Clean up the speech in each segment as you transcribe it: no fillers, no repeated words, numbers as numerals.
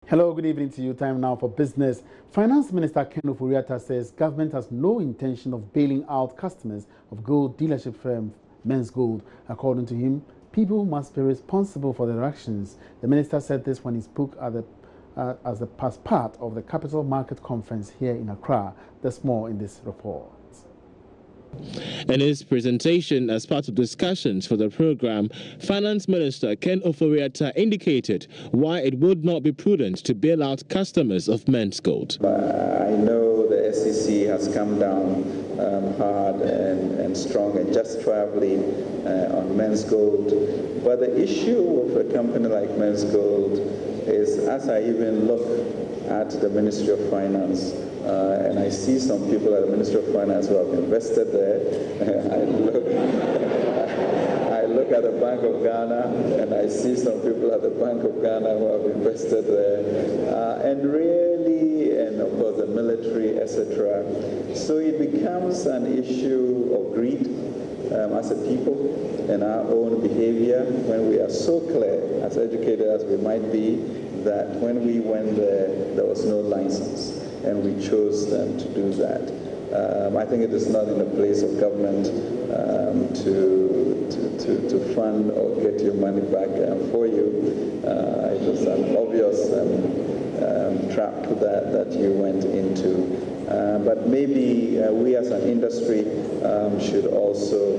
Hello, good evening to you. Time now for business. Finance Minister Ken Ofori-Atta says government has no intention of bailing out customers of gold dealership firm Men's Gold. According to him, people must be responsible for their actions. The minister said this when he spoke as part of the Capital Market Conference here in Accra. There's more in this report. In his presentation as part of discussions for the program, Finance Minister Ken Ofori-Atta indicated why it would not be prudent to bail out customers of Men's Gold. I know the SEC has come down hard and strong and justifiably on Men's Gold, but the issue of a company like Men's Gold is, as I even look at the Ministry of Finance, and I see some people at the Ministry of Finance who have invested there. I look at the Bank of Ghana, and I see some people at the Bank of Ghana who have invested there, and of course the military, etc. So it becomes an issue of greed as a people and our own behavior when we are so clear, as educated as we might be, that when we went there was no license. And we chose them to do that. I think it is not in the place of government to fund or get your money back for you. It was an obvious trap that you went into. But maybe we as an industry should also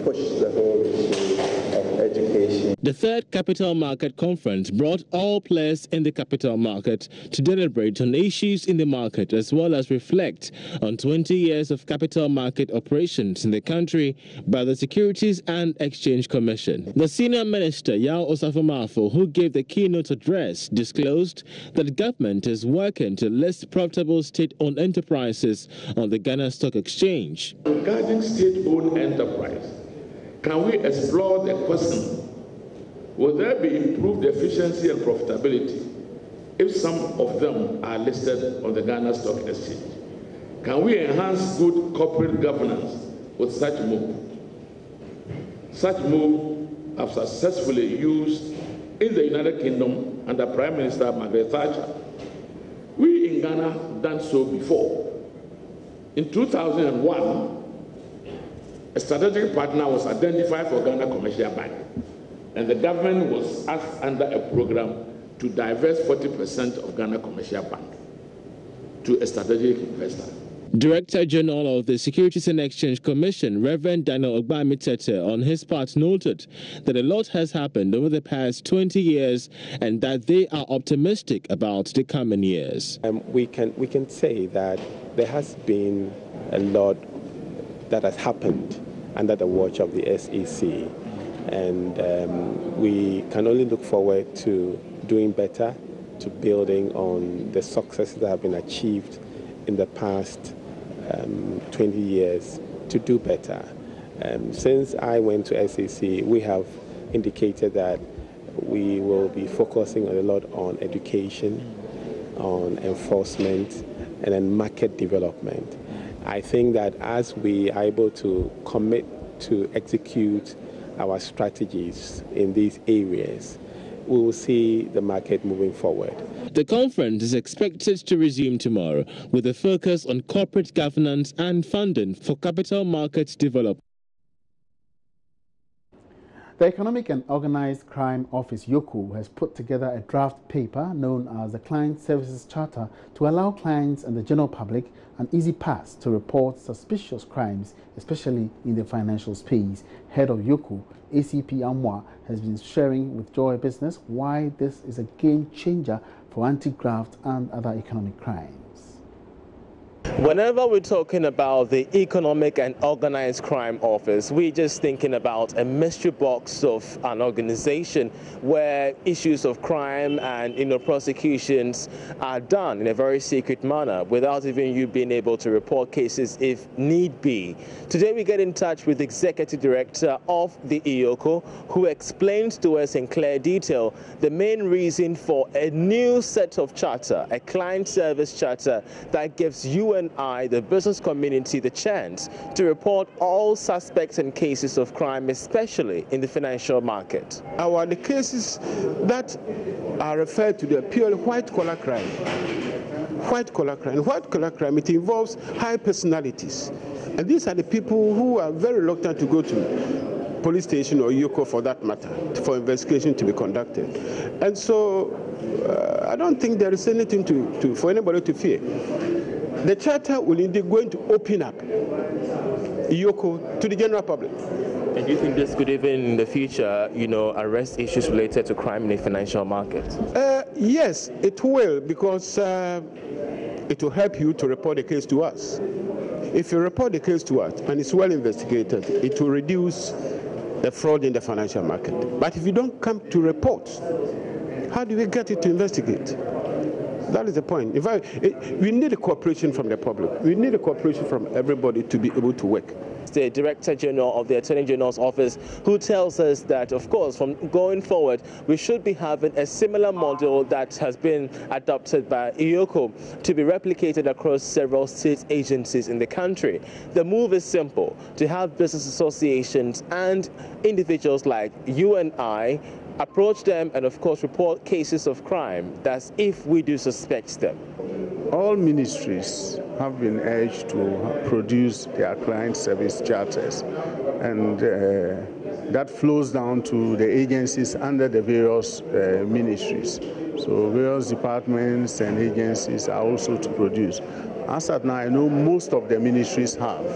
push the whole issue of education. The third Capital Market Conference brought all players in the capital market to deliberate on issues in the market as well as reflect on 20 years of capital market operations in the country by the Securities and Exchange Commission. The senior minister, Yao Osafo-Maafo, who gave the keynote address, disclosed that government is working to list profitable state-owned enterprises on the Ghana Stock Exchange. Regarding state-owned enterprise, can we explore the question, will there be improved efficiency and profitability if some of them are listed on the Ghana Stock Exchange? Can we enhance good corporate governance with such move? Such move have successfully used in the United Kingdom under Prime Minister Margaret Thatcher. We in Ghana have done so before. In 2001, a strategic partner was identified for Ghana Commercial Bank, and the government was asked under a program to divest 40% of Ghana Commercial Bank to a strategic investor. Director General of the Securities and Exchange Commission, Reverend Daniel Ogbamitete, on his part noted that a lot has happened over the past 20 years and that they are optimistic about the coming years. We can say that there has been a lot that has happened under the watch of the SEC, and we can only look forward to doing better, to building on the successes that have been achieved in the past 20 years to do better. Since I went to SEC, we have indicated that we will be focusing a lot on education, on enforcement, and then market development. I think that as we are able to commit to execute our strategies in these areas, we will see the market moving forward. The conference is expected to resume tomorrow with a focus on corporate governance and funding for capital market development. The Economic and Organized Crime Office, YOCO, has put together a draft paper known as the Client Services Charter to allow clients and the general public an easy path to report suspicious crimes, especially in the financial space. Head of YOCO, ACP Amwa, has been sharing with Joy Business why this is a game changer for anti-graft and other economic crimes. Whenever we're talking about the Economic and Organized Crime Office, we're just thinking about a mystery box of an organization where issues of crime and prosecutions are done in a very secret manner without even you being able to report cases if need be. Today we get in touch with the Executive Director of the EOCO, who explains to us in clear detail the main reason for a new set of charter, a client service charter that gives you and I, the business community, the chance to report all suspects and cases of crime, especially in the financial market. The cases that are referred to the purely white-collar crime. White-collar crime. White-collar crime, it involves high personalities. And these are the people who are very reluctant to go to police station or Yoko for that matter, for investigation to be conducted. And so I don't think there is anything for anybody to fear. The charter will indeed going to open up Yoko to the general public. And do you think this could even in the future, arrest issues related to crime in the financial market? Yes, it will, because it will help you to report the case to us. If you report the case to us and it's well investigated, it will reduce the fraud in the financial market. But if you don't come to report, how do we get it to investigate? That is the point. In fact, we need a cooperation from the public. We need a cooperation from everybody to be able to work. The Director General of the Attorney General's office, who tells us that, of course, from going forward, we should be having a similar model that has been adopted by IOCO to be replicated across several state agencies in the country. The move is simple: to have business associations and individuals like you and I approach them and, of course, report cases of crime. That's if we do suspect them. All ministries have been urged to produce their client service charters, and that flows down to the agencies under the various ministries. So various departments and agencies are also to produce. As at now, I know most of the ministries have,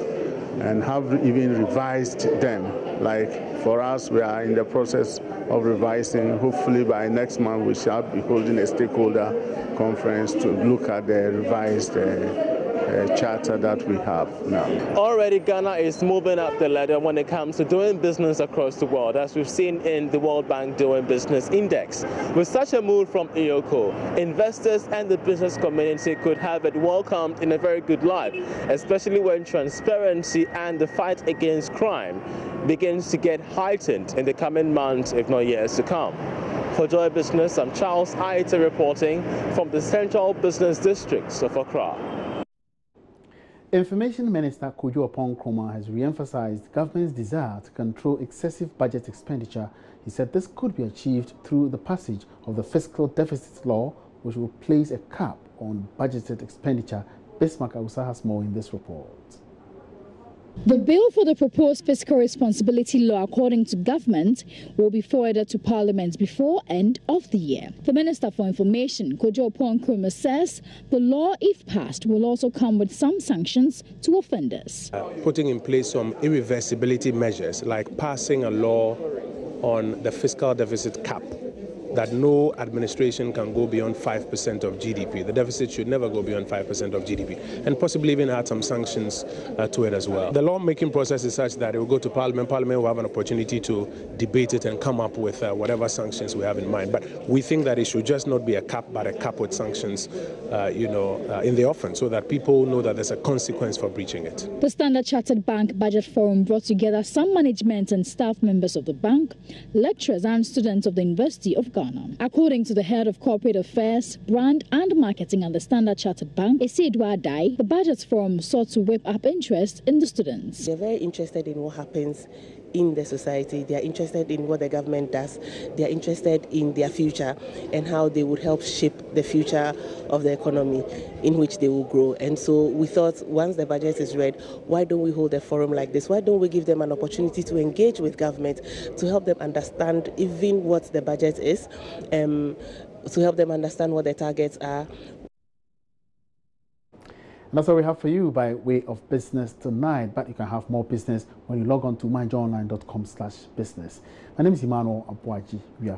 and have even revised them. Like for us, we are in the process of revising. Hopefully by next month we shall be holding a stakeholder conference to look at the revised charter that we have now. Already Ghana is moving up the ladder when it comes to doing business across the world, as we've seen in the World Bank Doing Business Index. With such a move from IOCO, investors and the business community could have it welcomed in a very good light, especially when transparency and the fight against crime begins to get heightened in the coming months, if not years to come. For Joy Business, I'm Charles Aita reporting from the Central Business Districts of Accra. Information Minister Kojo Oppong-Nkrumah has re-emphasized the government's desire to control excessive budget expenditure. He said this could be achieved through the passage of the Fiscal Deficit Law, which will place a cap on budgeted expenditure. Bismarck Awusa has more in this report. The bill for the proposed fiscal responsibility law, according to government, will be forwarded to Parliament before end of the year. The Minister for Information, Kojo Oppong-Nkrumah, says the law, if passed, will also come with some sanctions to offenders. Putting in place some irreversibility measures, like passing a law on the fiscal deficit cap, that no administration can go beyond 5% of GDP. The deficit should never go beyond 5% of GDP, and possibly even add some sanctions to it as well. The lawmaking process is such that it will go to Parliament. Parliament will have an opportunity to debate it and come up with whatever sanctions we have in mind. But we think that it should just not be a cap, but a cap with sanctions, in the offense, so that people know that there's a consequence for breaching it. The Standard Chartered Bank Budget Forum brought together some management and staff members of the bank, lecturers and students of the University of Ghana. According to the head of corporate affairs, brand and marketing at the Standard Chartered Bank, Esidwa Adai, the Budget Forum sought to whip up interest in the students. They're very interested in what happens in the society. They are interested in what the government does. They are interested in their future and how they would help shape the future of the economy in which they will grow. And so we thought, once the budget is read, why don't we hold a forum like this? Why don't we give them an opportunity to engage with government, to help them understand even what the budget is, to help them understand what their targets are. And that's all we have for you by way of business tonight, but you can have more business when you log on to myjoyonline.com/business. My name is Emmanuel Abuaji. We are